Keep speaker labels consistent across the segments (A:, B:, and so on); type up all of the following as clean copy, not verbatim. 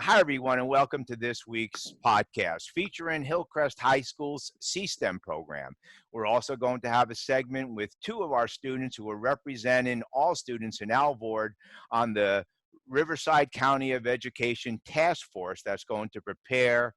A: Hi, everyone, and welcome to this week's podcast featuring Hillcrest High School's STEM program. We're also going to have a segment with two of our students who are representing all students in Alvord on the Riverside County of Education Task Force that's going to prepare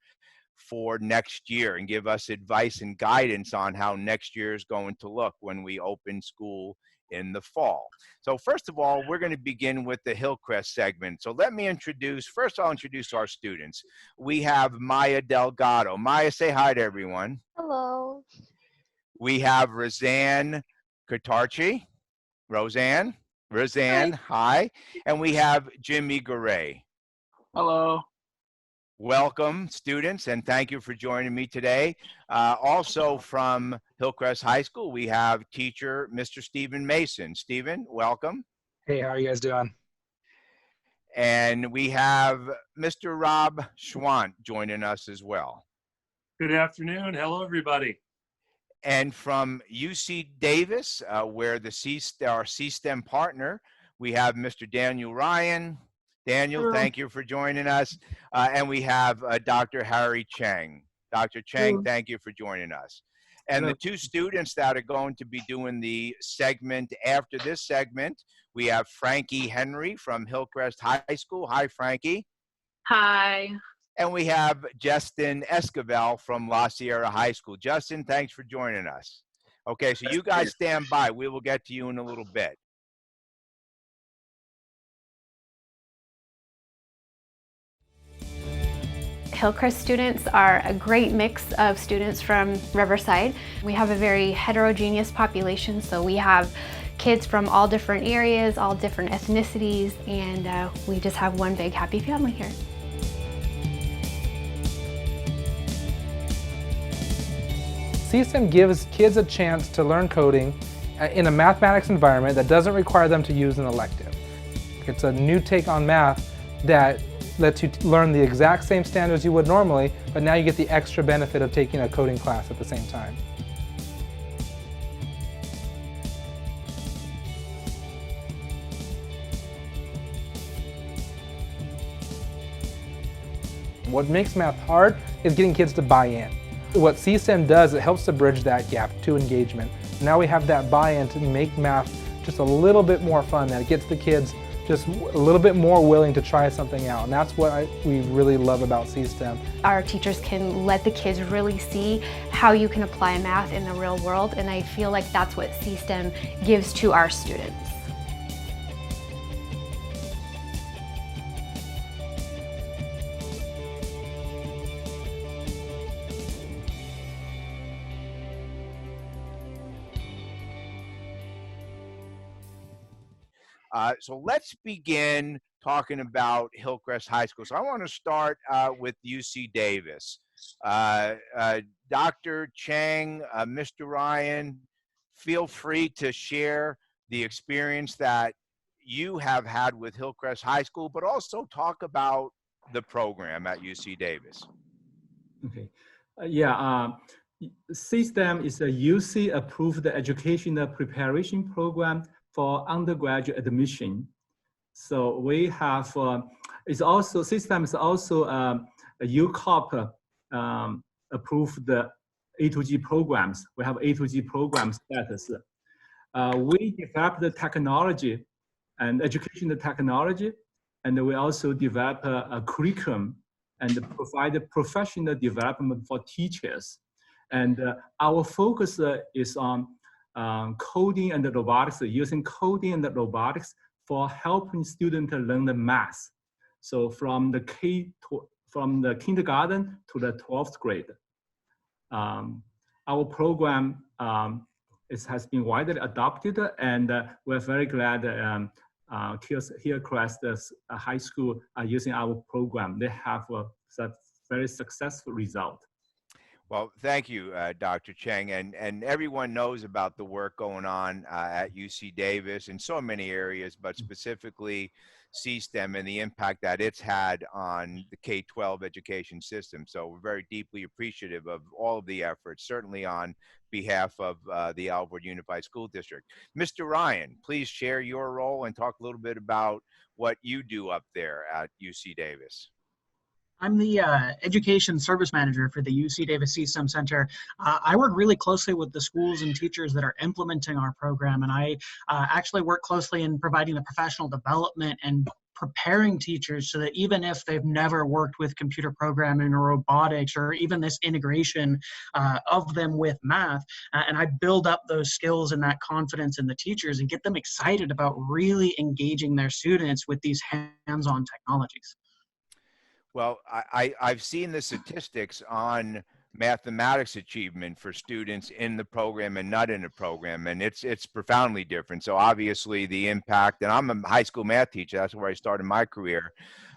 A: for next year and give us advice and guidance on how next year is going to look when we open school in the fall. So first of all, we're going to begin with the Hillcrest segment. So let me I'll introduce our students. We have Maya Delgado. Maya, say hi to everyone.
B: Hello.
A: We have Roseanne Katarchi. Roseanne, hi. And we have Jimmy Garay.
C: Hello.
A: Welcome, students, and thank you for joining me today. Also from Hillcrest High School, we have teacher Mr. Stephen Mason. Stephen, welcome.
C: Hey, how are you guys doing?
A: And we have Mr. Rob Schwant joining us as well.
D: Good afternoon. Hello, everybody.
A: And from UC Davis, where our STEM partner, we have Mr. Daniel Ryan. Daniel, thank you for joining us. And we have Dr. Harry Cheng. Dr. Cheng, thank you for joining us. And the two students that are going to be doing the segment after this segment, we have Frankie Henry from Hillcrest High School. Hi, Frankie.
B: Hi.
A: And we have Justin Esquivel from La Sierra High School. Justin, thanks for joining us. Okay, so you guys stand by. We will get to you in a little bit.
E: Hillcrest students are a great mix of students from Riverside. We have a very heterogeneous population, so we have kids from all different areas, all different ethnicities, and we just have one big happy family here.
C: STEM gives kids a chance to learn coding in a mathematics environment that doesn't require them to use an elective. It's a new take on math that lets you learn the exact same standards you would normally, but now you get the extra benefit of taking a coding class at the same time. What makes math hard is getting kids to buy in. What STEM does, it helps to bridge that gap to engagement. Now we have that buy-in to make math just a little bit more fun, that it gets the kids just a little bit more willing to try something out, and that's what we really love about STEM.
E: Our teachers can let the kids really see how you can apply math in the real world, and I feel like that's what STEM gives to our students.
A: So let's begin talking about Hillcrest High School. So I want to start with UC Davis. Dr. Cheng, Mr. Ryan, feel free to share the experience that you have had with Hillcrest High School, but also talk about the program at UC Davis.
F: Okay. STEM is a UC-approved educational preparation program for undergraduate admission. So we have, STEM is also a UCOP approved A to G programs. We have A to G program status. We developed the technology and educational technology, and we also develop a curriculum and provide professional development for teachers. And our focus is on coding and robotics, using coding and robotics for helping students learn the math. So from the kindergarten to the 12th grade. Our program has been widely adopted, and we're very glad Hillcrest High School are using our program. They have a very successful result.
A: Well, thank you, Dr. Cheng, and everyone knows about the work going on at UC Davis in so many areas, but specifically STEM and the impact that it's had on the K-12 education system. So we're very deeply appreciative of all of the efforts, certainly on behalf of the Alvord Unified School District. Mr. Ryan, please share your role and talk a little bit about what you do up there at UC Davis.
G: I'm the Education Service Manager for the UC Davis C-STEM Center. I work really closely with the schools and teachers that are implementing our program, and I actually work closely in providing the professional development and preparing teachers so that even if they've never worked with computer programming or robotics or even this integration of them with math, and I build up those skills and that confidence in the teachers and get them excited about really engaging their students with these hands-on technologies.
A: Well, I've seen the statistics on mathematics achievement for students in the program and not in the program, and it's profoundly different. So obviously the impact, and I'm a high school math teacher, that's where I started my career,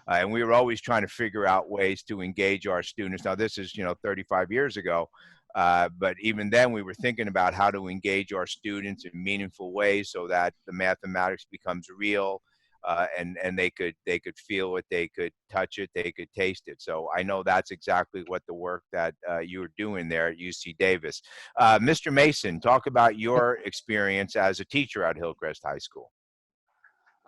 A: and we were always trying to figure out ways to engage our students. Now this is 35 years ago, but even then we were thinking about how to engage our students in meaningful ways so that the mathematics becomes real. And they could feel it, they could touch it, they could taste it. So I know that's exactly what the work that you were doing there at UC Davis. Mr. Mason, talk about your experience as a teacher at Hillcrest High School.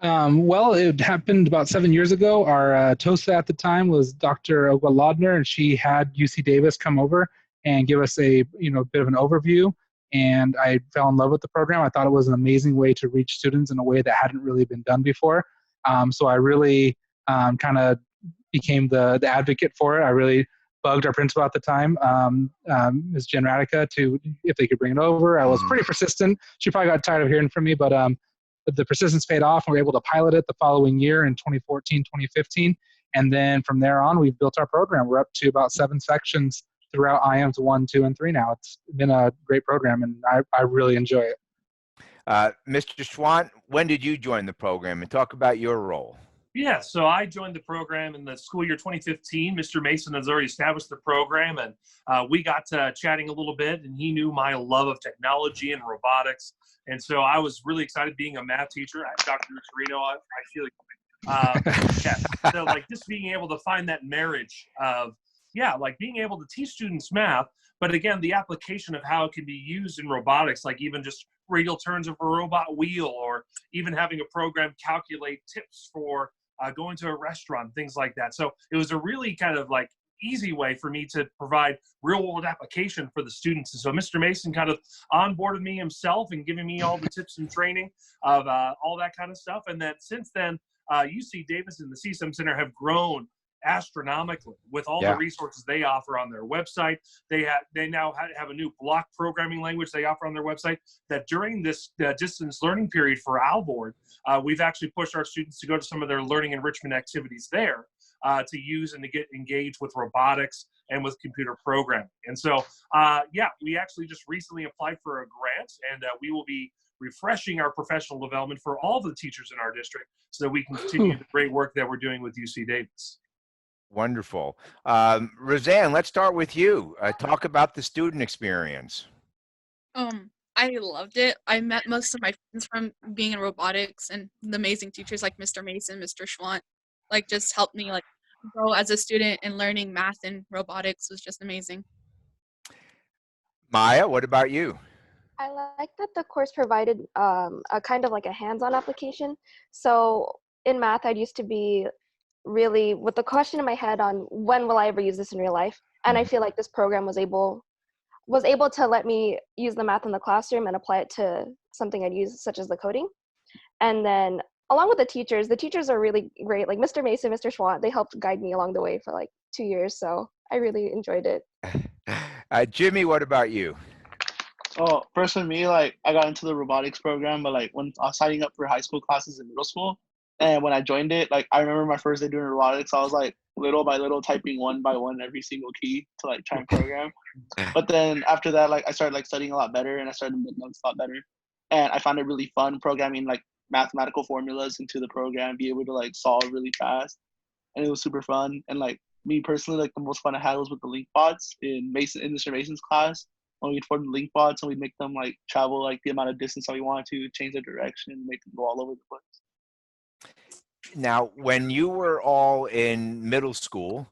C: Well, it happened about 7 years ago. Our TOSA at the time was Dr. Ogwa Laudner, and she had UC Davis come over and give us a bit of an overview. And I fell in love with the program. I thought it was an amazing way to reach students in a way that hadn't really been done before. So I really kind of became the advocate for it. I really bugged our principal at the time, Ms. Jen Radica, to if they could bring it over. I was pretty persistent. She probably got tired of hearing from me, but the persistence paid off, and we were able to pilot it the following year in 2014, 2015. And then from there on, we've built our program. We're up to about 7 sections throughout IMs 1, 2, and 3 now. It's been a great program, and I really enjoy it.
A: Mr. Schwant, when did you join the program, and talk about your role?
D: Yeah, so I joined the program in the school year 2015. Mr. Mason has already established the program, and we got chatting a little bit, and he knew my love of technology and robotics. And so I was really excited being a math teacher. Dr. Torino, I feel like, yeah. So like just being able to find that marriage of, like being able to teach students math, but again, the application of how it can be used in robotics, like even just radial turns of a robot wheel, or even having a program calculate tips for going to a restaurant, things like that. So it was a really kind of like easy way for me to provide real world application for the students. And so Mr. Mason kind of onboarded me himself and giving me all the tips and training of all that kind of stuff. And then since then, UC Davis and the C-STEM Center have grown astronomically with all the resources they offer on their website. They now have a new block programming language they offer on their website that during this distance learning period for Alboard, we've actually pushed our students to go to some of their learning enrichment activities there to use and to get engaged with robotics and with computer programming. And so, we actually just recently applied for a grant, and we will be refreshing our professional development for all the teachers in our district so that we can continue the great work that we're doing with UC Davis.
A: Wonderful. Roseanne, let's start with you. Talk about the student experience.
H: I loved it. I met most of my friends from being in robotics, and the amazing teachers like Mr. Mason, Mr. Schwant, like just helped me like grow as a student, and learning math and robotics was just amazing.
A: Maya, what about you?
I: I like that the course provided a kind of like a hands-on application. So in math, I'd used to be really with the question in my head on when will I ever use this in real life, and I feel like this program was able to let me use the math in the classroom and apply it to something I'd use, such as the coding. And then along with the teachers are really great, like Mr. Mason, Mr. Schwant, they helped guide me along the way for like 2 years, so I really enjoyed it.
A: Jimmy, what about you?
J: Oh, personally, me, like I got into the robotics program, but like when I was signing up for high school classes in middle school, and when I joined it, like I remember my first day doing robotics, I was like little by little typing one by one every single key to like try and program. But then after that, like I started like studying a lot better, and I started making notes a lot better. And I found it really fun programming like mathematical formulas into the program, be able to like solve really fast. And it was super fun. And like me personally, like the most fun I had was with the link bots in Mr. Mason's class. When we'd form the link bots and we'd make them like travel like the amount of distance that we wanted to, change their direction, make them go all over the place.
A: Now, when you were all in middle school,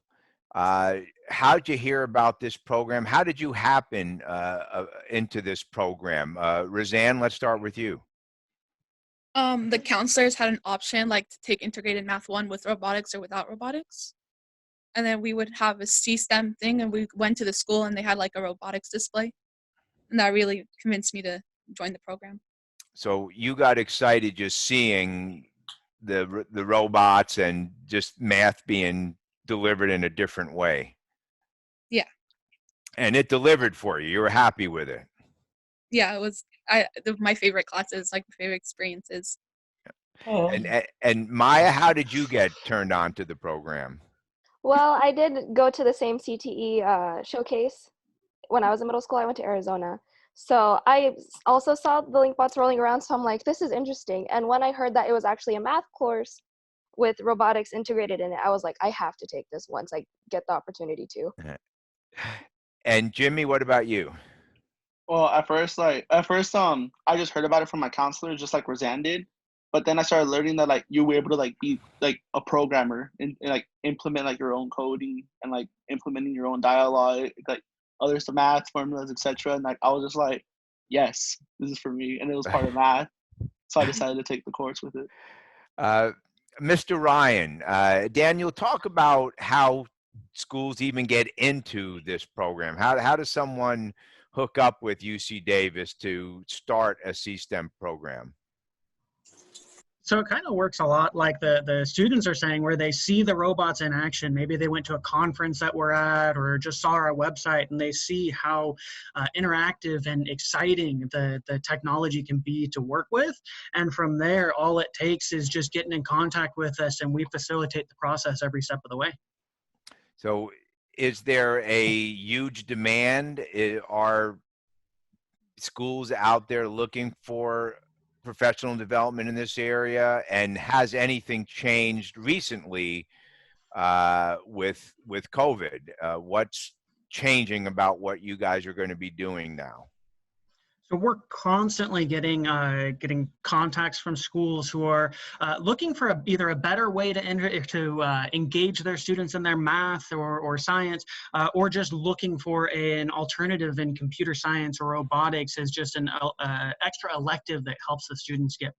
A: how did you hear about this program? How did you happen into this program? Roseanne, let's start with you.
H: The counselors had an option like to take integrated math 1 with robotics or without robotics. and then we would have a C-STEM thing, and we went to the school and they had like a robotics display, and that really convinced me to join the program.
A: So you got excited just seeing the robots and just math being delivered in a different way.
H: Yeah.
A: And it delivered for you. You were happy with it.
H: Yeah, it was my favorite classes, like my favorite experiences.
A: And Maya, how did you get turned on to the program?
I: Well, I did go to the same CTE showcase when I was in middle school. I went to Arizona. So I also saw the LinkBots rolling around, so I'm like, this is interesting. And when I heard that it was actually a math course with robotics integrated in it, I was like, I have to take this once I get the opportunity to.
A: And Jimmy, what about you?
J: Well, at first, I just heard about it from my counselor, just like Roseanne did. But then I started learning that like you were able to like be like a programmer and like implement like your own coding and like implementing your own dialogue, like others to math formulas, etc. And like I was just like, yes, this is for me, and it was part of math, so I decided to take the course with it.
A: Mr. Ryan, Daniel, talk about how schools even get into this program. How does someone hook up with UC Davis to start a C-STEM program?
G: So it kind of works a lot like the students are saying, where they see the robots in action. Maybe they went to a conference that we're at or just saw our website, and they see how interactive and exciting the technology can be to work with. And from there, all it takes is just getting in contact with us, and we facilitate the process every step of the way.
A: So is there a huge demand? Are schools out there looking for professional development in this area, and has anything changed recently with COVID? What's changing about what you guys are going to be doing now?
G: So we're constantly getting contacts from schools who are looking for either a better way to engage their students in their math or science, or just looking for an alternative in computer science or robotics as just an extra elective that helps the students get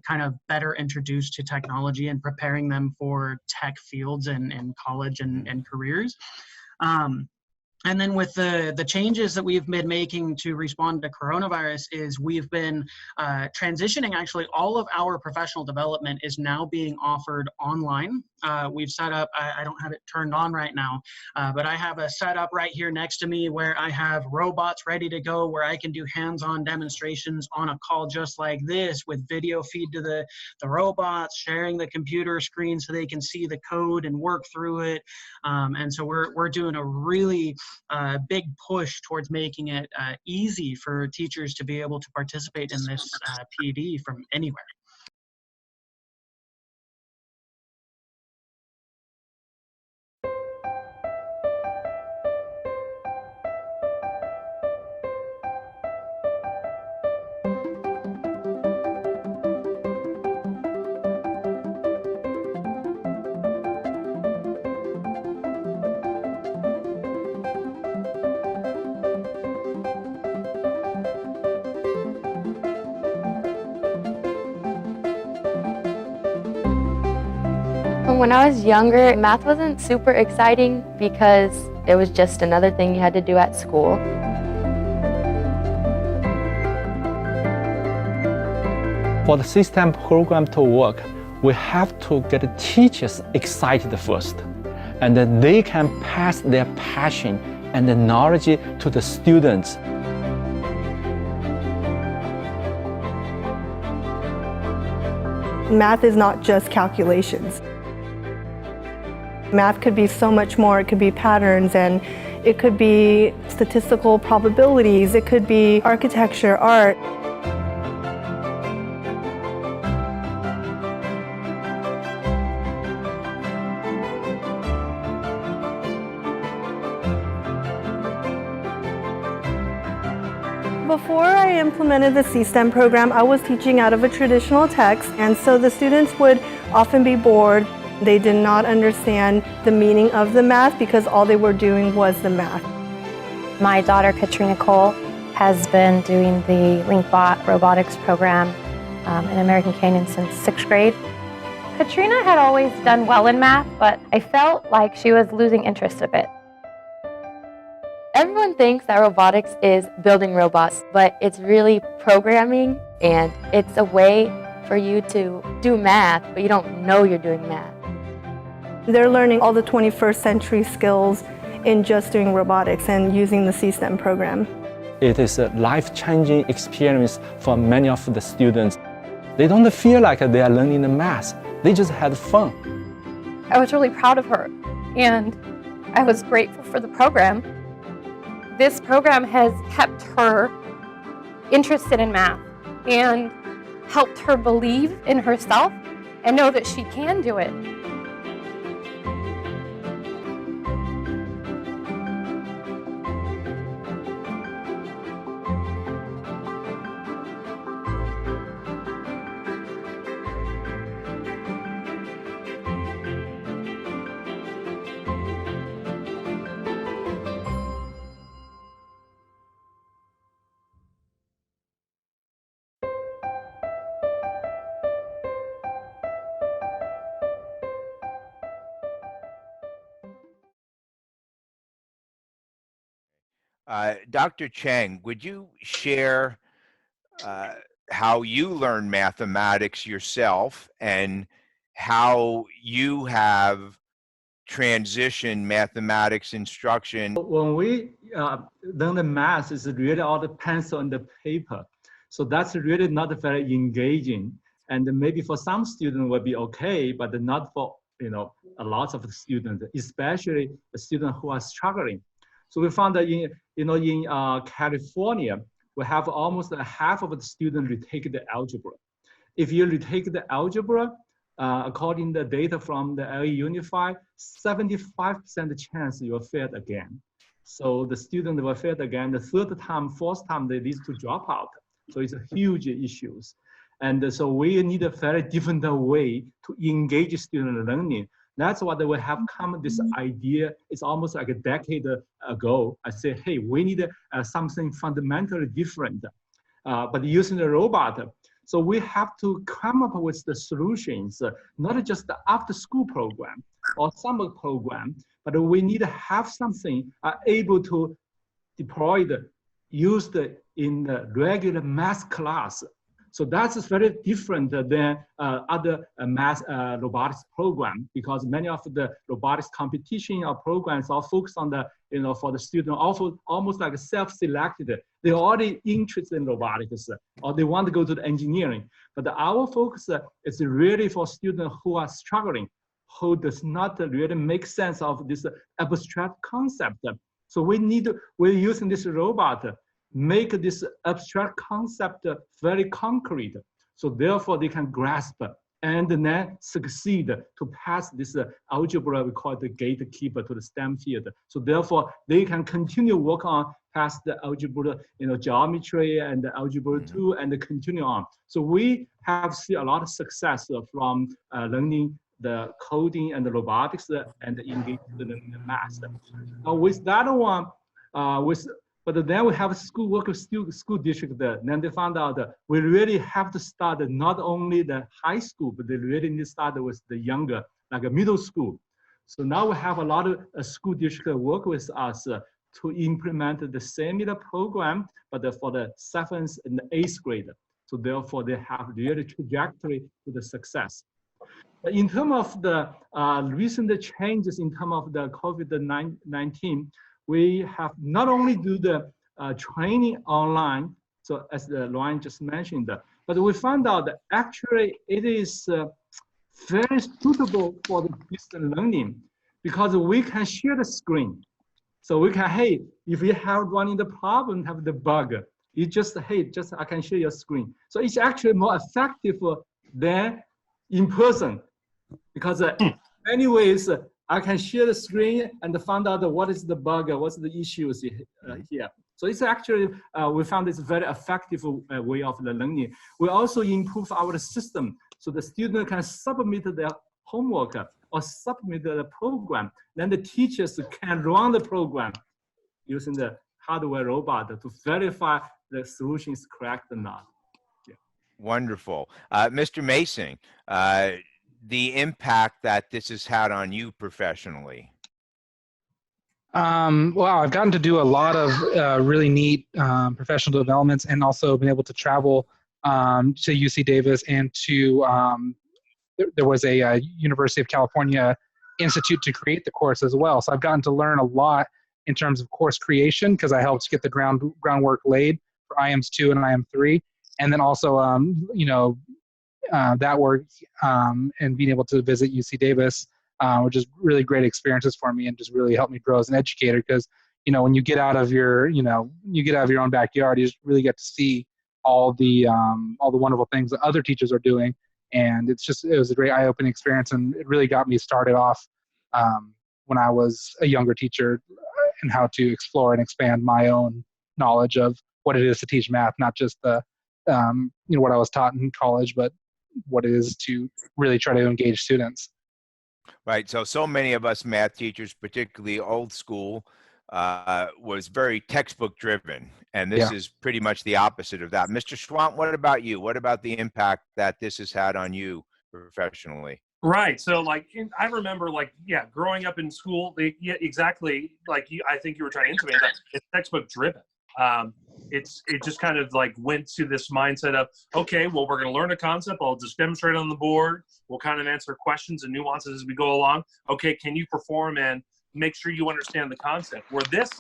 G: kind of better introduced to technology and preparing them for tech fields in college and careers. And then with the changes that we've been making to respond to coronavirus is we've been transitioning. Actually, all of our professional development is now being offered online. We've set up, I don't have it turned on right now, but I have a setup right here next to me where I have robots ready to go, where I can do hands-on demonstrations on a call just like this with video feed to the robots, sharing the computer screen so they can see the code and work through it. And so we're doing a really big push towards making it easy for teachers to be able to participate in this PD from anywhere.
K: When I was younger, math wasn't super exciting because it was just another thing you had to do at school.
L: For the system program to work, we have to get the teachers excited first, and then they can pass their passion and the knowledge to the students.
M: Math is not just calculations. Math could be so much more. It could be patterns, and it could be statistical probabilities. It could be architecture, art. Before I implemented the C-STEM program, I was teaching out of a traditional text, and so the students would often be bored. They did not understand the meaning of the math because all they were doing was the math.
N: My daughter, Katrina Cole, has been doing the LinkBot robotics program in American Canyon since 6th grade. Katrina had always done well in math, but I felt like she was losing interest a bit.
K: Everyone thinks that robotics is building robots, but it's really programming, and it's a way for you to do math, but you don't know you're doing math.
M: They're learning all the 21st century skills in just doing robotics and using the STEM program.
L: It is a life-changing experience for many of the students. They don't feel like they are learning the math. They just had fun.
N: I was really proud of her, and I was grateful for the program. This program has kept her interested in math and helped her believe in herself and know that she can do it.
A: Dr. Cheng, would you share how you learn mathematics yourself and how you have transitioned mathematics instruction?
F: When we learn the math, it's really all the pencil and the paper. So that's really not very engaging. And maybe for some students will be okay, but not for a lot of the students, especially the students who are struggling. So we found that in California, we have almost half of the students retake the algebra. If you retake the algebra, according to the data from the LA Unified, 75% chance you'll fail again. So the student will fail again. The third time, fourth time, they need to drop out. So it's a huge issue. And so we need a very different way to engage student learning. That's what we have come this idea. It's almost like a decade ago. I said, hey, we need something fundamentally different, but using the robot. So we have to come up with the solutions, not just the after-school program or summer program, but we need to have something able to deploy used in the regular math class. So that's very different than other math robotics program, because many of the robotics competition or programs are focused on the, for the student, also almost like self-selected. They're already interested in robotics or they want to go to the engineering. But our focus is really for students who are struggling, who does not really make sense of this abstract concept. So we're using this robot make this abstract concept very concrete. So therefore they can grasp and then succeed to pass this algebra, we call it the gatekeeper to the STEM field. So therefore they can continue work on past the algebra, geometry and the algebra 2 and continue on. So we have seen a lot of success from learning the coding and the robotics and engaging in the math. Now with that one, but then we have school worker school district there. Then they found out that we really have to start not only the high school, but they really need to start with the younger, like a middle school. So now we have a lot of school district work with us to implement the similar program, but for the 7th and the 8th grade. So therefore they have really trajectory to the success. In terms of the recent changes in terms of the COVID-19, we have not only do the training online, so as Ryan just mentioned, but we found out that actually it is very suitable for the distance learning because we can share the screen. So we can, hey, if you have running the problem, have the bug, you just, hey, I can share your screen. So it's actually more effective than in person because anyways, I can share the screen and find out what is the bug, what's the issues here. So it's actually, we found it's a very effective way of the learning. We also improve our system so the student can submit their homework or submit the program. Then the teachers can run the program using the hardware robot to verify the solution is correct or not. Yeah.
A: Wonderful. Mr. Mason, the impact that this has had on you professionally?
C: Well, I've gotten to do a lot of really neat professional developments, and also been able to travel to UC Davis and to there was a University of California institute to create the course as well. So I've gotten to learn a lot in terms of course creation, because I helped get the groundwork laid for IAMS 2 and IAM 3, and then also that work and being able to visit UC Davis were just really great experiences for me, and just really helped me grow as an educator. Because when you get out of your own backyard, you just really get to see all the wonderful things that other teachers are doing. And it was a great eye-opening experience, and it really got me started off when I was a younger teacher, and how to explore and expand my own knowledge of what it is to teach math, not just the what I was taught in college, but what it is to really try to engage students.
A: Right. So many of us math teachers, particularly old school, was very textbook driven, and this is pretty much the opposite of that. Mr. Schwant, what about you? What about the impact that this has had on you professionally?
D: Right. So I remember growing up in school, exactly. I think you were trying to intimate that it's textbook driven. It just kind of went to this mindset of, okay, well, we're going to learn a concept. I'll just demonstrate on the board. We'll kind of answer questions and nuances as we go along. Okay. Can you perform and make sure you understand the concept? Where this,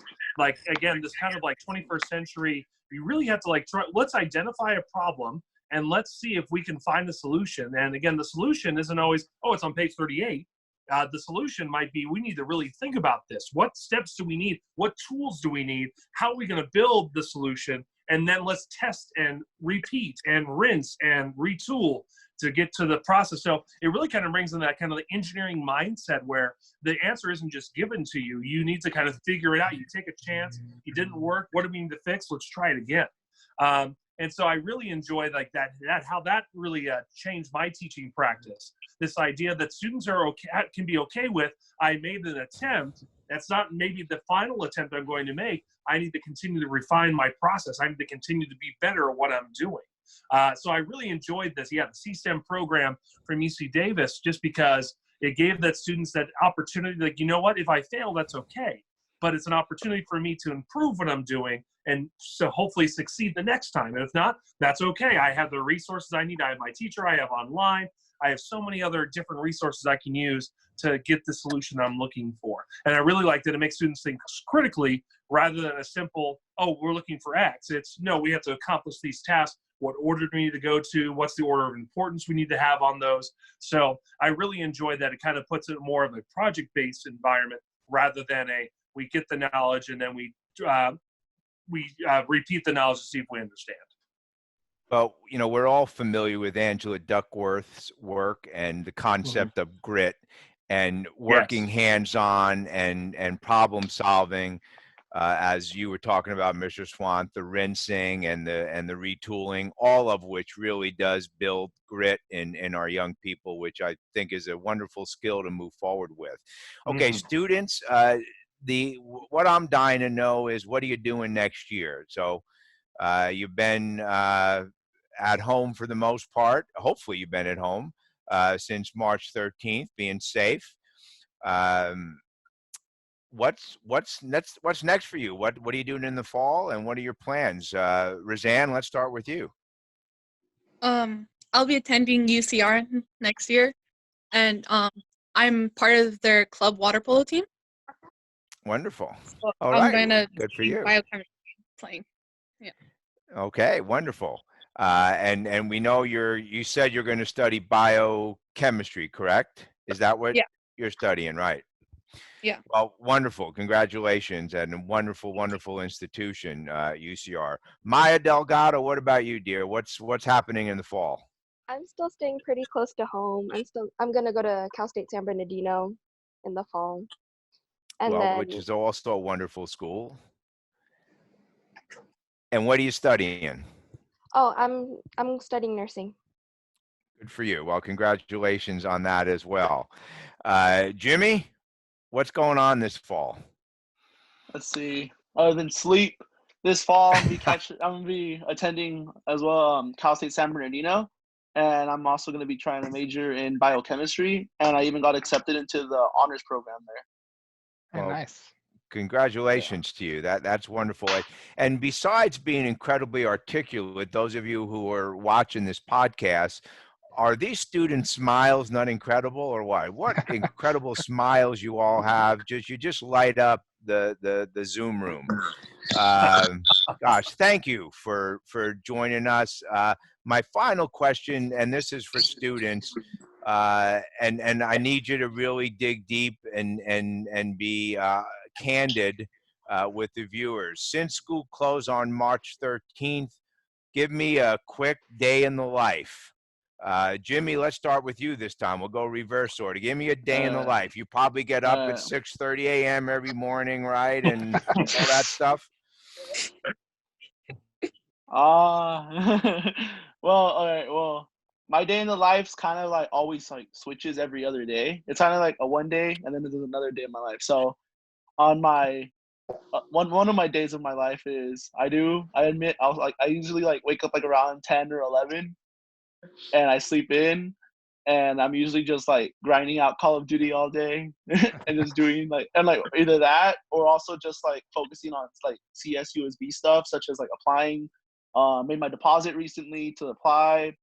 D: again, this kind of 21st century, you really have to let's identify a problem and let's see if we can find the solution. And again, the solution isn't always, oh, it's on page 38. The solution might be, we need to really think about this. What steps do we need? What tools do we need? How are we going to build the solution? And then let's test and repeat and rinse and retool to get to the process. So it really kind of brings in that kind of the engineering mindset, where the answer isn't just given to you. You need to kind of figure it out. You take a chance. It didn't work. What do we need to fix? Let's try it again. And so I really enjoy that how that really changed my teaching practice. This idea that students can be okay with, I made an attempt. That's not maybe the final attempt I'm going to make. I need to continue to refine my process. I need to continue to be better at what I'm doing. So I really enjoyed this. The C-STEM program from UC Davis, just because it gave that students that opportunity, you know what, if I fail, that's okay. But it's an opportunity for me to improve what I'm doing, and so hopefully succeed the next time. And if not, that's okay. I have the resources I need. I have my teacher. I have online. I have so many other different resources I can use to get the solution I'm looking for. And I really like that it makes students think critically rather than a simple, oh, we're looking for X. It's, no, we have to accomplish these tasks. What order do we need to go to? What's the order of importance we need to have on those? So I really enjoy that. It kind of puts it more of a project-based environment rather than we get the knowledge and then we repeat the knowledge to see if we understand.
A: Well, we're all familiar with Angela Duckworth's work and the concept of grit and working hands-on and problem solving. As you were talking about, Mr. Swant, the rinsing and the retooling, all of which really does build grit in our young people, which I think is a wonderful skill to move forward with. Okay, students, what I'm dying to know is, what are you doing next year? So you've been at home for the most part. Hopefully you've been at home since March 13th, being safe. What's next for you? What are you doing in the fall, and what are your plans? Roseanne, let's start with you.
H: I'll be attending UCR next year, and I'm part of their club water polo team.
A: Wonderful.
H: So
A: All
H: I'm
A: right.
H: gonna
A: Good for
H: be
A: you.
H: biochemistry playing. Yeah.
A: Okay, wonderful. And we know you said you're going to study biochemistry, correct? Is that what you're studying, right?
H: Yeah.
A: Well, wonderful. Congratulations, and a wonderful, wonderful institution, UCR. Maya Delgado, what about you, dear? What's happening in the fall?
I: I'm still staying pretty close to home. I'm gonna go to Cal State San Bernardino in the fall. And then,
A: which is also a wonderful school. And what are you studying?
I: Oh, I'm studying nursing.
A: Good for you. Well, congratulations on that as well. Jimmy, what's going on this fall?
J: Let's see. Other than sleep, this fall I'm gonna be attending as well Cal State San Bernardino. and I'm also going to be trying to major in biochemistry, and I even got accepted into the honors program there.
C: Very
A: Well,
C: nice.
A: congratulations to you. That's wonderful. And besides being incredibly articulate, those of you who are watching this podcast, are these students' smiles not incredible, or what? What incredible smiles you all have! You just light up the Zoom room. Gosh, thank you for joining us. My final question, and this is for students, and I need you to really dig deep and be candid with the viewers. Since school closed on March 13th, give me a quick day in the life. Jimmy, let's start with you this time. We'll go reverse order. Give me a day in the life. You probably get up at 6:30 a.m. every morning, right? And all that stuff.
J: Well, all right. Well, my day in the life's kind of like always like switches every other day. It's kind of like a one day and then there's another day in my life. So on my one of my days of my life is I admit I usually like wake up like around 10 or 11 and I sleep in, and I'm usually just like grinding out Call of Duty all day and just doing like either that or also just like focusing on like CSUSB stuff such as like applying. Made my deposit recently to apply.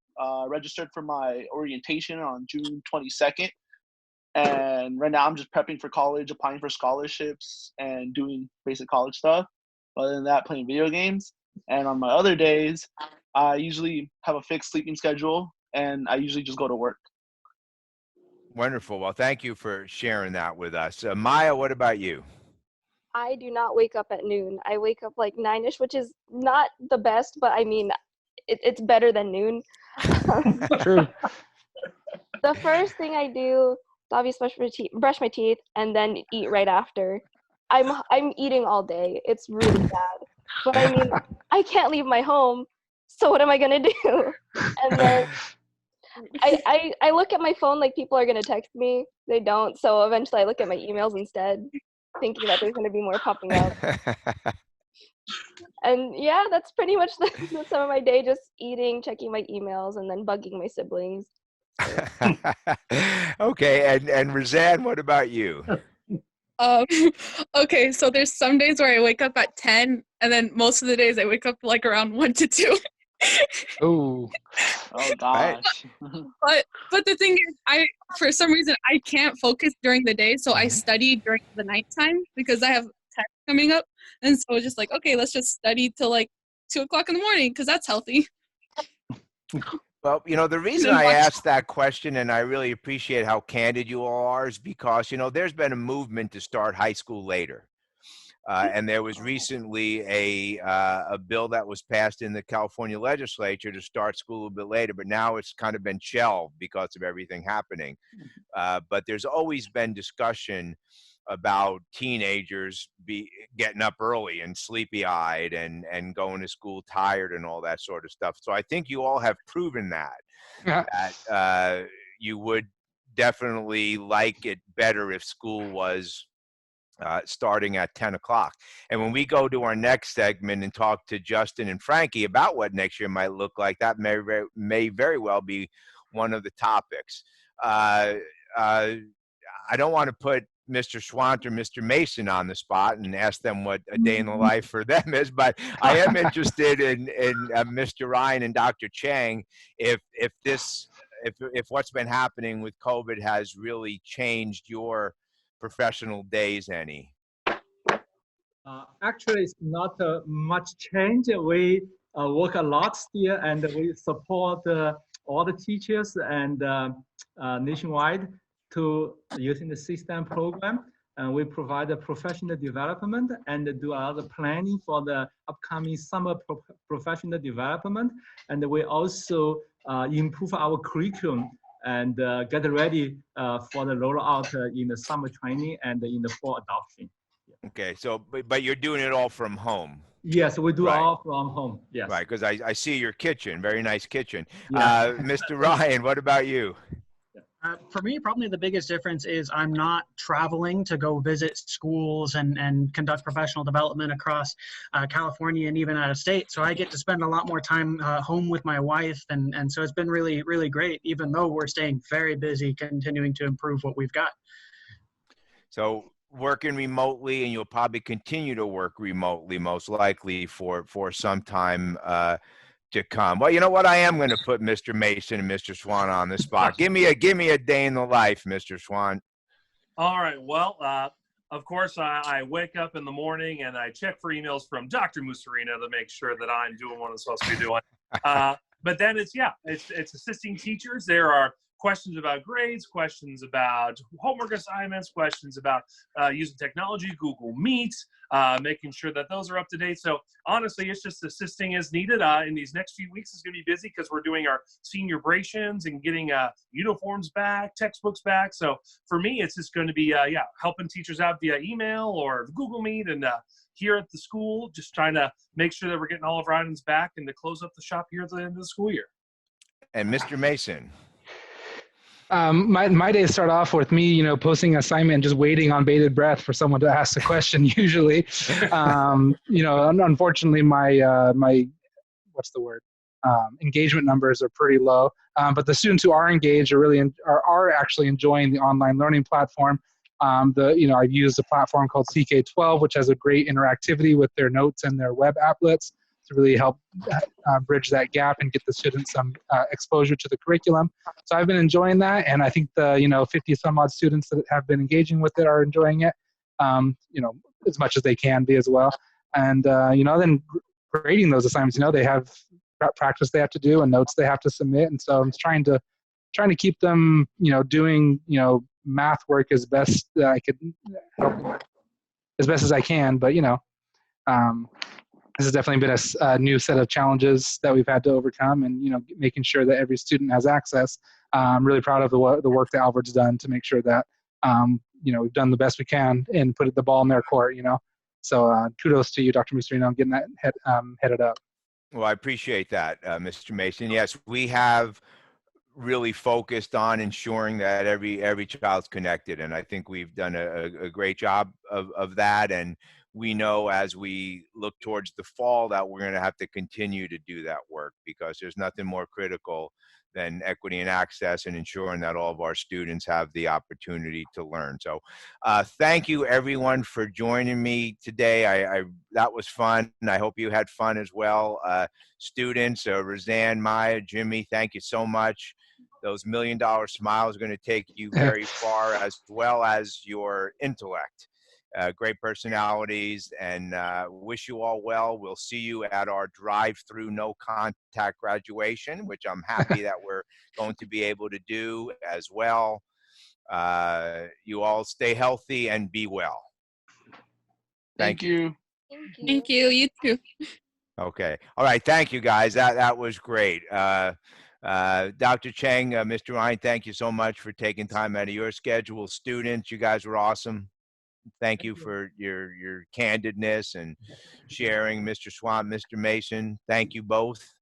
J: Registered for my orientation on June 22nd, and right now I'm just prepping for college, applying for scholarships, and doing basic college stuff. Other than that, playing video games. And on my other days, I usually have a fixed sleeping schedule, and I usually just go to work.
A: Wonderful. Well, thank you for sharing that with us. Maya, what about you?
I: I do not wake up at noon. I wake up like 9-ish, which is not the best, but I mean, it's better than noon.
C: True.
I: The first thing I do is obviously brush my teeth, and then eat right after. I'm eating all day. It's really bad. But I mean, I can't leave my home, so what am I gonna do? And then I look at my phone like people are gonna text me. They don't, so eventually I look at my emails instead, thinking that there's gonna be more popping up. And yeah, that's pretty much the some of my day, just eating, checking my emails, and then bugging my siblings.
A: Okay, and Razan, what about you?
H: Okay, so there's some days where I wake up at 10, and then most of the days I wake up like around 1 to 2.
C: Oh
J: gosh.
H: But the thing is, for some reason I can't focus during the day, so I study during the nighttime because I have tests coming up, and so it's just like, okay, let's just study till like 2 o'clock in the morning because that's healthy.
A: Well, the reason I asked that question, and I really appreciate how candid you all are, is because, there's been a movement to start high school later. And there was recently a bill that was passed in the California legislature to start school a bit later, but now it's kind of been shelved because of everything happening. But there's always been discussion about teenagers getting up early and sleepy-eyed and going to school tired and all that sort of stuff. So I think you all have proven that you would definitely like it better if school was starting at 10 o'clock. And when we go to our next segment and talk to Justin and Frankie about what next year might look like, that may very well be one of the topics. I don't want to put Mr. Schwant or Mr. Mason on the spot and ask them what a day in the life for them is, but I am interested in Mr. Ryan and Dr. Chang, if what's been happening with COVID has really changed your professional days any.
F: Actually, it's not much change. We work a lot still, and we support all the teachers and nationwide to using the STEM program. And we provide the professional development and do all the planning for the upcoming summer professional development. And we also improve our curriculum and get ready for the rollout in the summer training and in the fall adoption.
A: Okay, so but you're doing it all from home.
F: Yes, we do all from home. Yes.
A: Right, because I see your kitchen, very nice kitchen.
F: Yeah.
A: Mr. Ryan, what about you?
G: For me, probably the biggest difference is I'm not traveling to go visit schools and conduct professional development across California and even out of state. So I get to spend a lot more time home with my wife. And so it's been really, really great, even though we're staying very busy, continuing to improve what we've got.
A: So working remotely, and you'll probably continue to work remotely, most likely for some time to come. Well, you know what? I am going to put Mr. Mason and Mr. Swan on the spot. Give me a day in the life, Mr. Swan.
D: All right. Well, of course, I wake up in the morning and I check for emails from Dr. Musarina to make sure that I'm doing what I'm supposed to be doing. But then it's assisting teachers. There are questions about grades, questions about homework assignments, questions about using technology, Google Meet, making sure that those are up to date. So honestly, it's just assisting as needed. In these next few weeks is going to be busy because we're doing our senior brations and getting uniforms back, textbooks back. So for me, it's just going to be, helping teachers out via email or Google Meet, and here at the school, just trying to make sure that we're getting all of our items back and to close up the shop here at the end of the school year.
A: And Mr. Mason.
C: My days start off with me, posting an assignment and just waiting on bated breath for someone to ask the question. Usually, unfortunately, my engagement numbers are pretty low. But the students who are engaged are actually enjoying the online learning platform. I've used a platform called CK12, which has a great interactivity with their notes and their web applets to really help bridge that gap and get the students some exposure to the curriculum. So I've been enjoying that, and I think the 50 some odd students that have been engaging with it are enjoying it, as much as they can be as well. And then grading those assignments, they have practice they have to do and notes they have to submit, and so I'm trying to keep them doing math work as best I could help as best as I can. But this has definitely been a new set of challenges that we've had to overcome, and making sure that every student has access. I'm really proud of the work that Alfred's done to make sure that we've done the best we can and put the ball in their court. So kudos to you, Dr. Musarino, on getting that headed up.
A: Well, I appreciate that, Mr. Mason. Yes, we have really focused on ensuring that every child's connected, and I think we've done a great job of that. And we know as we look towards the fall that we're going to have to continue to do that work, because there's nothing more critical than equity and access and ensuring that all of our students have the opportunity to learn. So thank you everyone for joining me today. That was fun, and I hope you had fun as well. Students, Roseanne, Maya, Jimmy, thank you so much. Those $1 million smiles are going to take you very far, as well as your intellect. Great personalities, and wish you all well. We'll see you at our drive-through no contact graduation, which I'm happy that we're going to be able to do as well. You all stay healthy and be well.
J: Thank you.
H: Thank you. You too.
A: Okay. All right. Thank you, guys. That was great. Dr. Cheng, Mr. Ryan, thank you so much for taking time out of your schedule. Students, you guys were awesome. Thank you for your candidness and sharing. Mr. Swan, Mr. Mason, thank you both.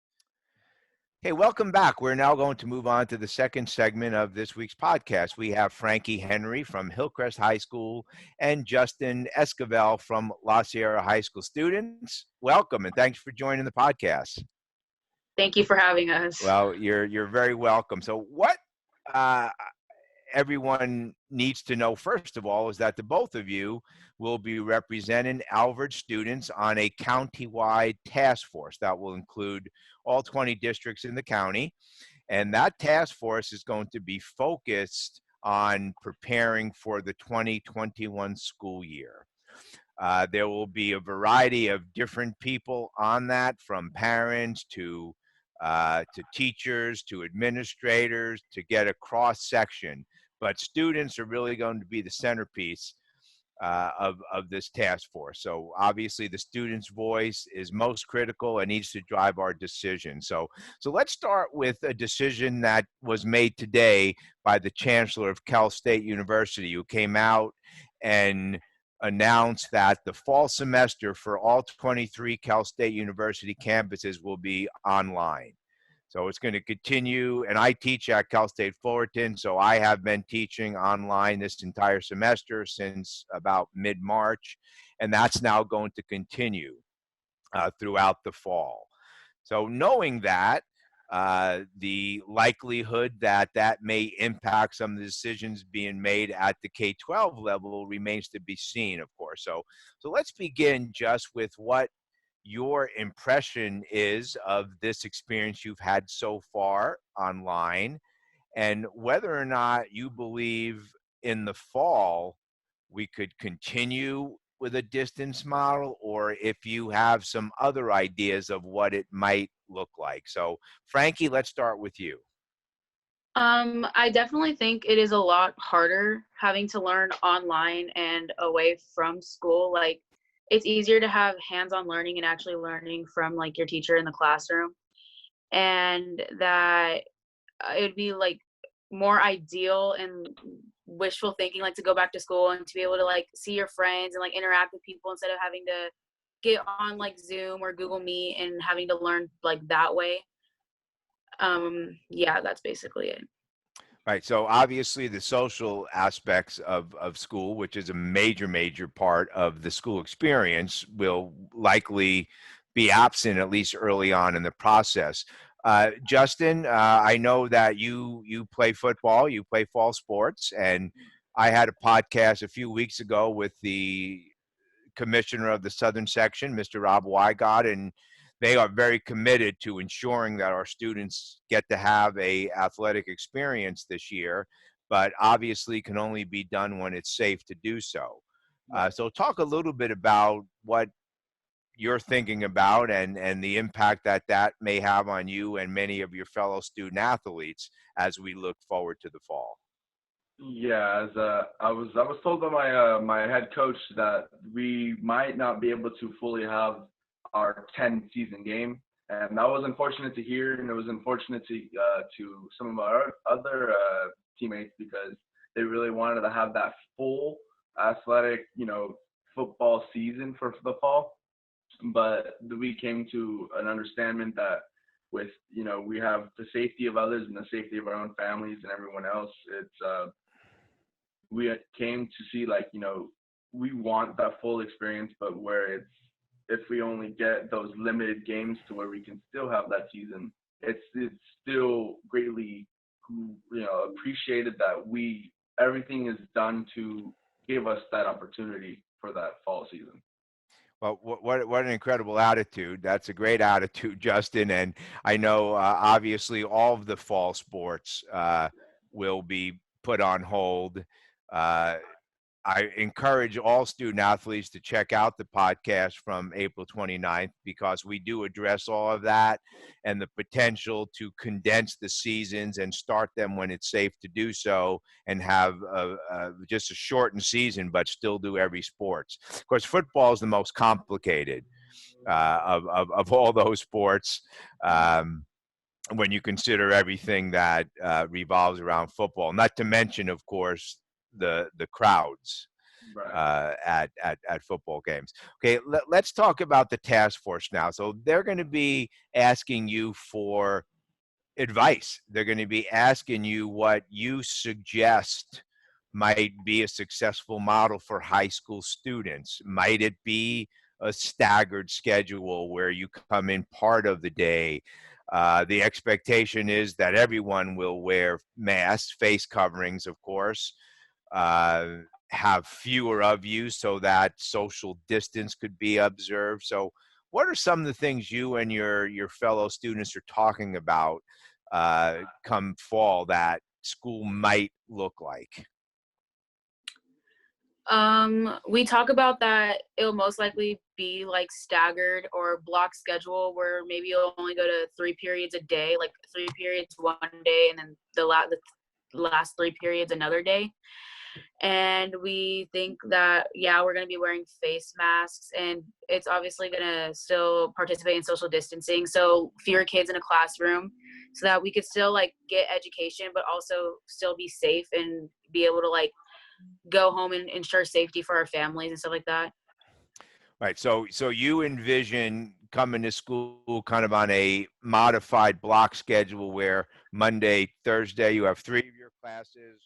A: Hey, welcome back. We're now going to move on to the second segment of this week's podcast. We have Frankie Henry from Hillcrest High School and Justin Esquivel from La Sierra High School. Students, welcome, and thanks for joining the podcast.
B: Thank you for having us.
A: Well, you're very welcome. So what everyone needs to know, first of all, is that the both of you will be representing Alvord students on a county-wide task force that will include all 20 districts in the county. And that task force is going to be focused on preparing for the 2021 school year. There will be a variety of different people on that, from parents to teachers to administrators, to get a cross section. But students are really going to be the centerpiece of this task force. So obviously the student's voice is most critical and needs to drive our decision. So let's start with a decision that was made today by the Chancellor of Cal State University, who came out and announced that the fall semester for all 23 Cal State University campuses will be online. So it's going to continue, and I teach at Cal State Fullerton, so I have been teaching online this entire semester since about mid-March, and that's now going to continue throughout the fall. So knowing that, the likelihood that that may impact some of the decisions being made at the K-12 level remains to be seen, of course. So let's begin just with what your impression is of this experience you've had so far online, and whether or not you believe in the fall we could continue with a distance model, or if you have some other ideas of what it might look like. So Frankie, let's start with you.
B: I definitely think it is a lot harder having to learn online and away from school. Like, it's easier to have hands-on learning and actually learning from like your teacher in the classroom, and that it'd be like more ideal and wishful thinking like to go back to school and to be able to like see your friends and like interact with people instead of having to get on like Zoom or Google Meet and having to learn like that way. Yeah, that's basically it.
A: Right. So obviously the social aspects of school, which is a major part of the school experience, will likely be absent at least early on in the process. Justin, I know that you play football, you play fall sports, and I had a podcast a few weeks ago with the commissioner of the Southern Section, Mr. Rob Wygott, and they are very committed to ensuring that our students get to have a athletic experience this year, but obviously can only be done when it's safe to do so. So talk a little bit about what you're thinking about and the impact that that may have on you and many of your fellow student athletes as we look forward to the fall.
O: Yeah, as I was told by my head coach that we might not be able to fully have our 10 season game, and that was unfortunate to hear, and it was unfortunate to some of our other teammates, because they really wanted to have that full athletic, football season for the fall. But we came to an understanding that with, we have the safety of others and the safety of our own families and everyone else, it's we came to see, like, we want that full experience, but where it's, if we only get those limited games to where we can still have that season, it's still greatly, appreciated that everything is done to give us that opportunity for that fall season.
A: Well, what an incredible attitude. That's a great attitude, Justin. And I know, obviously, all of the fall sports will be put on hold. I encourage all student athletes to check out the podcast from April 29th, because we do address all of that and the potential to condense the seasons and start them when it's safe to do so, and have just a shortened season, but still do every sports. Of course, football is the most complicated of all those sports. When you consider everything that revolves around football, not to mention, of course, the crowds at football games. Okay, let's talk about the task force now. So they're going to be asking you for advice. They're going to be asking you what you suggest might be a successful model for high school students. Might it be a staggered schedule where you come in part of the day? The expectation is that everyone will wear masks, face coverings, of course, have fewer of you so that social distance could be observed. So what are some of the things you and your fellow students are talking about come fall that school might look like?
B: We talk about that it'll most likely be like staggered or block schedule, where maybe you'll only go to 3 periods a day, like 3 periods one day and then the last 3 periods another day. And we think that, yeah, we're going to be wearing face masks, and it's obviously going to still participate in social distancing, so fewer kids in a classroom, so that we could still like get education but also still be safe and be able to like go home and ensure safety for our families and stuff like that.
A: Right. So you envision coming to school kind of on a modified block schedule where Monday, Thursday, you have 3 of your classes,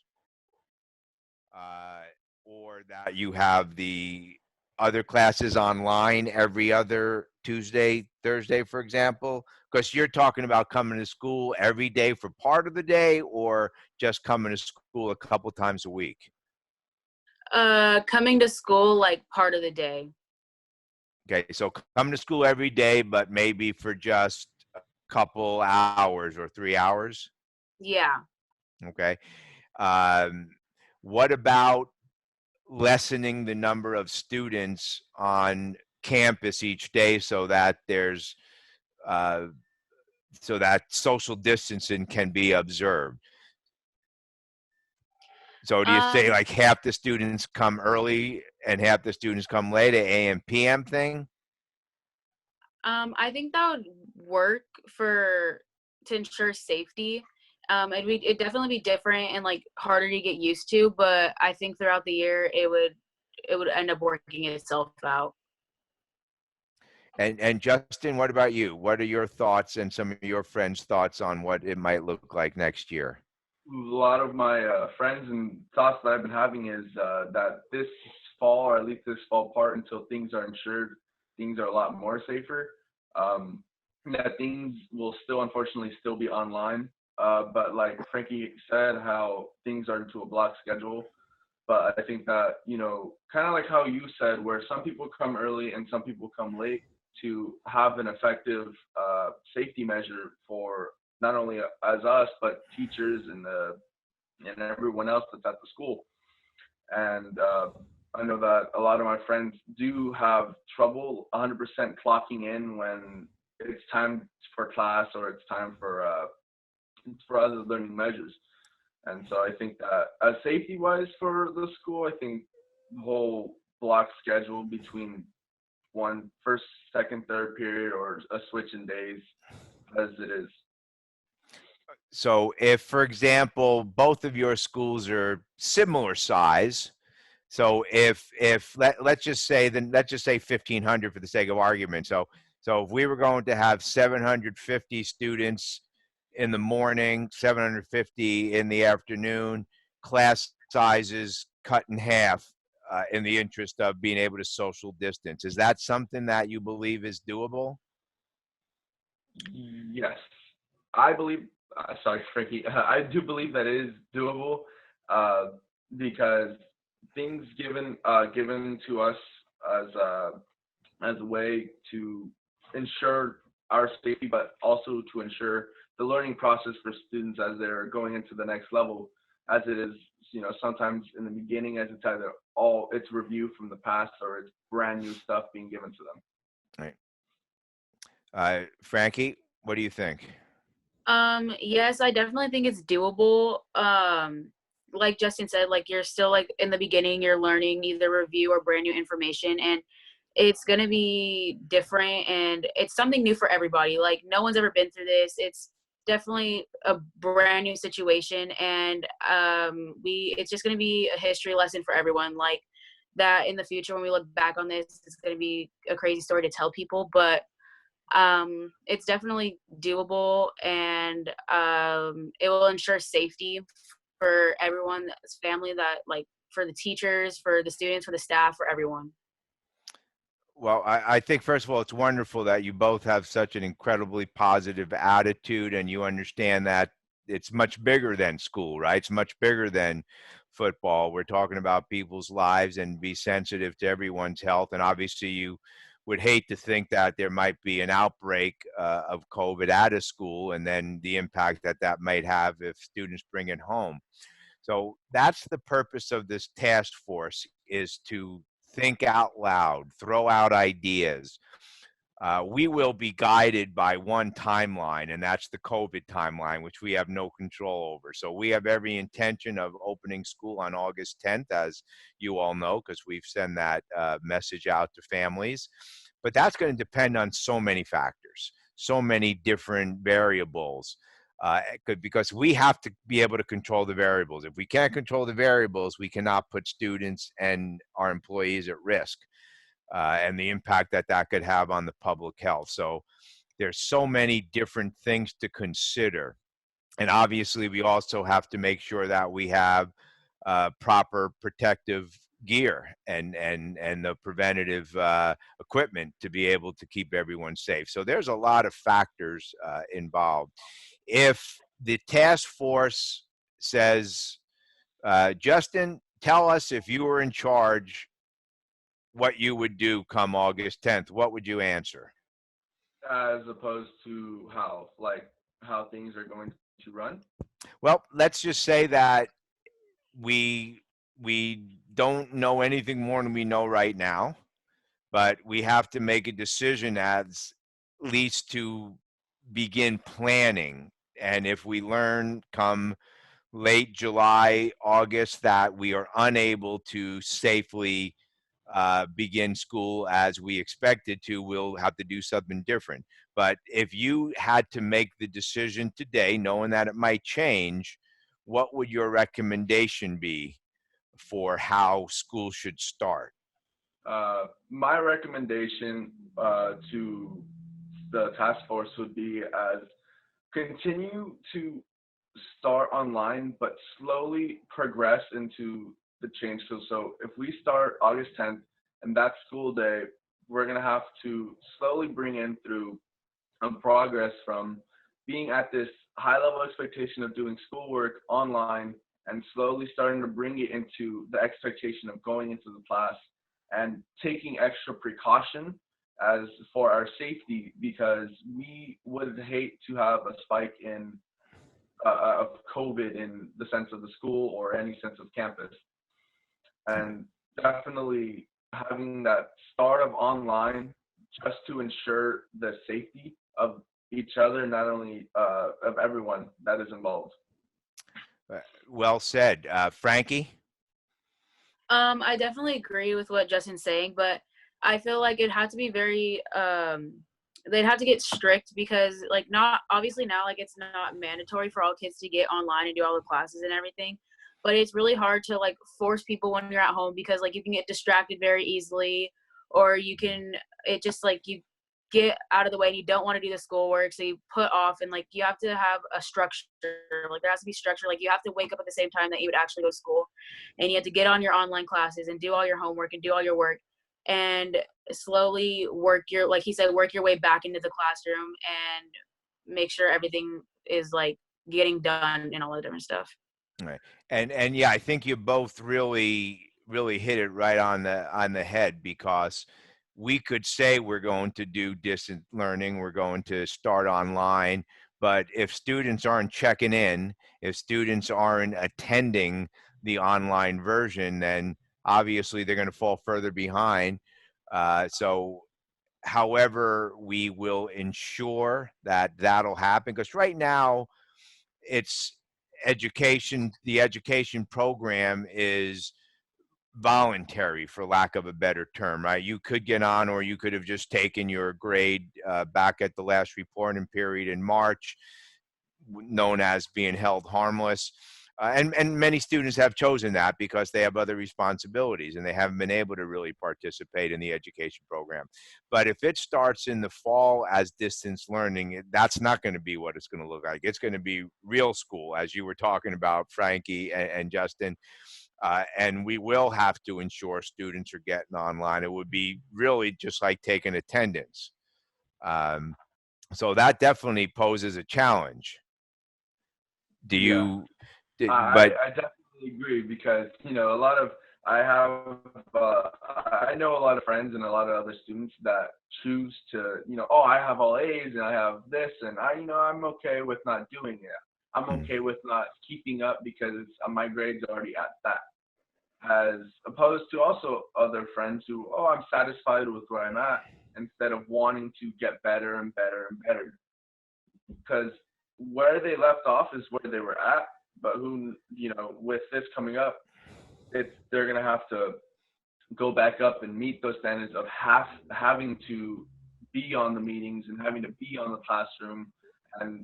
A: or that you have the other classes online every other Tuesday, Thursday, for example? Because you're talking about coming to school every day for part of the day, or just coming to school a couple times a week?
B: Coming to school like part of the day.
A: Okay, so come to school every day, but maybe for just a couple hours or 3 hours?
B: Yeah.
A: Okay. Um, what about lessening the number of students on campus each day so that there's so that social distancing can be observed? So do you say like half the students come early and half the students come late, at AM PM thing?
B: I think that would work to ensure safety. It'd definitely be different and like harder to get used to, but I think throughout the year it would end up working itself out.
A: And Justin, what about you? What are your thoughts and some of your friends' thoughts on what it might look like next year?
O: A lot of my friends and thoughts that I've been having is that this fall, or at least this fall part, until things are insured, things are a lot more safer. That things will still, unfortunately, still be online. But like Frankie said, how things are into a block schedule. But I think that, kind of like how you said, where some people come early and some people come late, to have an effective safety measure for not only as us, but teachers and everyone else that's at the school. And I know that a lot of my friends do have trouble 100% clocking in when it's time for class or it's time for other learning measures. And so I think that safety-wise for the school, I think the whole block schedule between first, second, third period, or a switch in days as it is.
A: So if, for example, both of your schools are similar size, so let's just say 1,500 for the sake of argument. So if we were going to have 750 students in the morning, 750 in the afternoon, class sizes cut in half in the interest of being able to social distance. Is that something that you believe is doable?
O: Yes, I believe. Sorry, Frankie. I do believe that it is doable because things given to us as a way to ensure our safety, but also to ensure the learning process for students as they're going into the next level, as it is, sometimes in the beginning, as it's either it's review from the past or it's brand new stuff being given to them.
A: Right. Frankie, what do you think?
B: Yes, I definitely think it's doable. Like Justin said, like you're still like in the beginning, you're learning either review or brand new information, and it's going to be different and it's something new for everybody. Like no one's ever been through this. It's definitely a brand new situation, and it's just going to be a history lesson for everyone. Like that in the future, when we look back on this, it's going to be a crazy story to tell people, but it's definitely doable, and it will ensure safety for everyone's family, that like for the teachers, for the students, for the staff, for everyone.
A: Well, I think, first of all, it's wonderful that you both have such an incredibly positive attitude and you understand that it's much bigger than school, right? It's much bigger than football. We're talking about people's lives and be sensitive to everyone's health. And obviously you would hate to think that there might be an outbreak of COVID at a school and then the impact that might have if students bring it home. So that's the purpose of this task force, is to think out loud, throw out ideas. We will be guided by one timeline, and that's the COVID timeline, which we have no control over. So we have every intention of opening school on August 10th, as you all know, because we've sent that message out to families. But that's going to depend on so many factors, so many different variables. Because we have to be able to control the variables. If we can't control the variables, we cannot put students and our employees at risk. and the impact that that could have on the public health. So there's so many different things to consider. And obviously, we also have to make sure that we have proper protective gear and the preventative equipment to be able to keep everyone safe. So there's a lot of factors involved. If the task force says, Justin, tell us if you were in charge, what you would do come August 10th, what would you answer?
O: As opposed to how things are going to run?
A: Well, let's just say that we don't know anything more than we know right now, but we have to make a decision as least to begin planning. And if we learn come late July, August, that we are unable to safely begin school as we expected to, we'll have to do something different. But if you had to make the decision today, knowing that it might change, what would your recommendation be for how school should start?
O: My recommendation to the task force would be as continue to start online, but slowly progress into the change. So if we start August 10th and that school day, we're going to have to slowly bring in through progress from being at this high level expectation of doing schoolwork online and slowly starting to bring it into the expectation of going into the class and taking extra precaution as for our safety, because we would hate to have a spike in of COVID in the sense of the school or any sense of campus. And definitely having that start of online just to ensure the safety of each other, not only of everyone that is involved.
A: Well said. Frankie?
B: I definitely agree with what Justin's saying, but I feel like it had to be very they'd have to get strict, because like not obviously now like it's not mandatory for all kids to get online and do all the classes and everything, but it's really hard to like force people when you're at home, because like you can get distracted very easily, or you can it just like you get out of the way and you don't want to do the schoolwork, so you put off, and like you have to have a structure. Like there has to be structure. Like you have to wake up at the same time that you would actually go to school, and you have to get on your online classes and do all your homework and do all your work, and slowly work your, like he said, work your way back into the classroom and make sure everything is like getting done and all the different stuff.
A: Right. And yeah, I think you both really hit it right on the head, because we could say we're going to do distant learning, we're going to start online, but if students aren't checking in, if students aren't attending the online version, then obviously they're going to fall further behind. So however we will ensure that that'll happen, because right now it's the education program is voluntary, for lack of a better term, right? You could get on, or you could have just taken your grade back at the last reporting period in March, known as being held harmless. And many students have chosen that because they have other responsibilities and they haven't been able to really participate in the education program. But if it starts in the fall as distance learning, that's not going to be what it's going to look like. It's going to be real school, as you were talking about, Frankie and Justin. And we will have to ensure students are getting online. It would be really just like taking attendance. So that definitely poses a challenge. Do you?
O: I definitely agree, because I know a lot of friends and a lot of other students that choose to I have all A's and I have this, and I'm okay with not doing it. I'm okay with not keeping up because my grade's already at that, as opposed to also other friends who I'm satisfied with where I'm at, instead of wanting to get better and better and better, because where they left off is where they were at. But with this coming up, they're going to have to go back up and meet those standards of having to be on the meetings and having to be on the classroom, and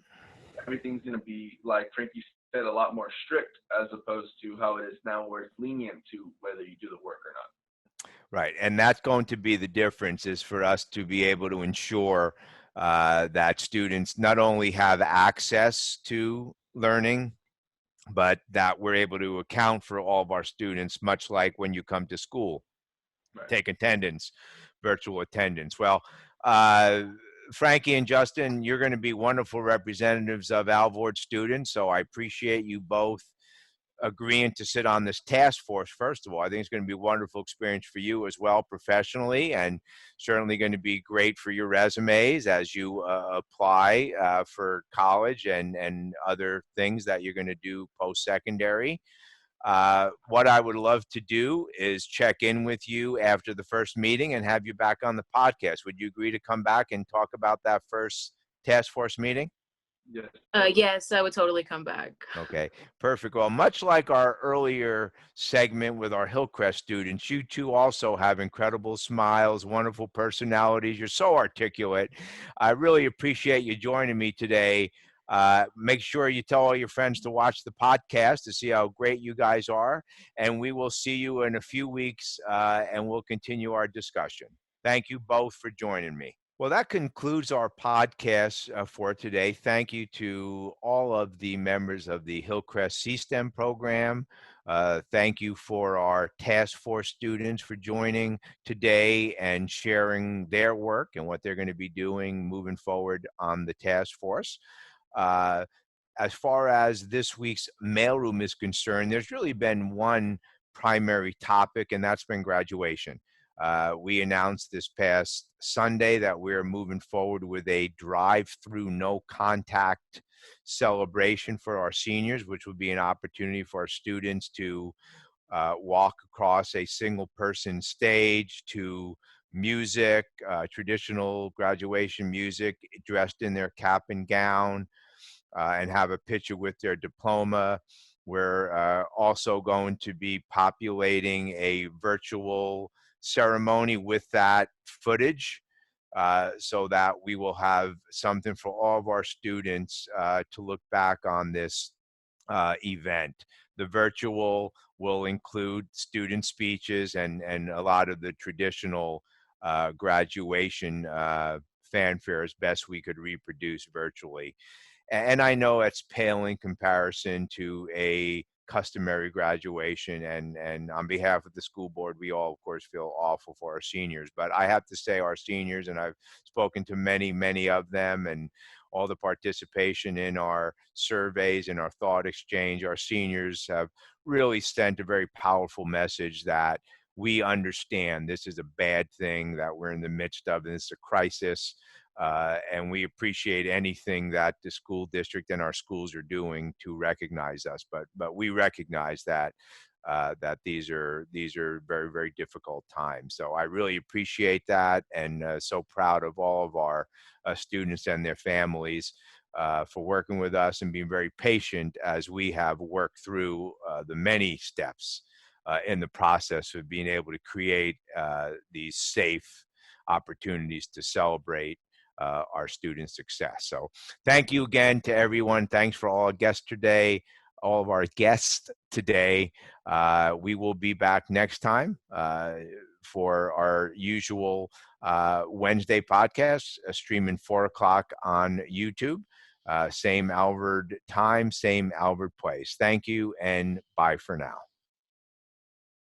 O: everything's going to be, like Frankie said, a lot more strict, as opposed to how it is now, where it's lenient to whether you do the work or not.
A: Right. And that's going to be the difference, is for us to be able to ensure that students not only have access to learning, but that we're able to account for all of our students, much like when you come to school,
O: Right.
A: take attendance, virtual attendance. Well, uh, Frankie and Justin, you're going to be wonderful representatives of Alvord students, so I appreciate you both agreeing to sit on this task force. First of all, I think it's going to be a wonderful experience for you as well professionally, and certainly going to be great for your resumes as you apply for college and other things that you're going to do post-secondary. What I would love to do is check in with you after the first meeting and have you back on the podcast. Would you agree to come back and talk about that first task force meeting?
O: Yes.
B: Yes, I would totally come back.
A: Okay, perfect. Well, much like our earlier segment with our Hillcrest students, you two also have incredible smiles, wonderful personalities. You're so articulate. I really appreciate you joining me today. Make sure you tell all your friends to watch the podcast to see how great you guys are. And we will see you in a few weeks and we'll continue our discussion. Thank you both for joining me. Well, that concludes our podcast for today. Thank you to all of the members of the Hillcrest STEM program. Thank you for our task force students for joining today and sharing their work and what they're going to be doing moving forward on the task force. As far as this week's mailroom is concerned, there's really been one primary topic, and that's been graduation. We announced this past Sunday that we're moving forward with a drive-through no contact celebration for our seniors, which would be an opportunity for our students to walk across a single person stage to music, traditional graduation music, dressed in their cap and gown, and have a picture with their diploma. We're also going to be populating a virtual ceremony with that footage so that we will have something for all of our students to look back on this event. The virtual will include student speeches and a lot of the traditional graduation fanfare as best we could reproduce virtually. And I know it's pale in comparison to a customary graduation. And on behalf of the school board, we all, of course, feel awful for our seniors. But I have to say our seniors, and I've spoken to many, many of them, and all the participation in our surveys and our thought exchange, our seniors have really sent a very powerful message that we understand this is a bad thing that we're in the midst of, and it's a crisis. And we appreciate anything that the school district and our schools are doing to recognize us. But we recognize that that these are very, very difficult times. So I really appreciate that, and so proud of all of our students and their families for working with us and being very patient as we have worked through the many steps in the process of being able to create these safe opportunities to celebrate our students' success. So thank you again to everyone. Thanks for all our guests today, all of our guests today. We will be back next time for our usual Wednesday podcast, streaming 4 o'clock on YouTube. Same Alvord time, same Alvord place. Thank you, and bye for now.